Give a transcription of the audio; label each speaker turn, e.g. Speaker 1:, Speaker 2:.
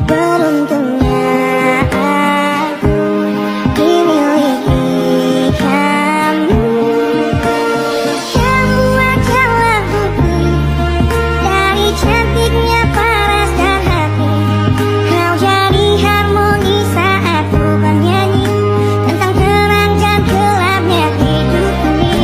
Speaker 1: Beruntungnya aku dimiliki kamu. Kamu adalah bukti dari cantiknya paras dan hati. Kau jadi harmoni saat ku bernyanyi tentang terang dan gelapnya hidup ini.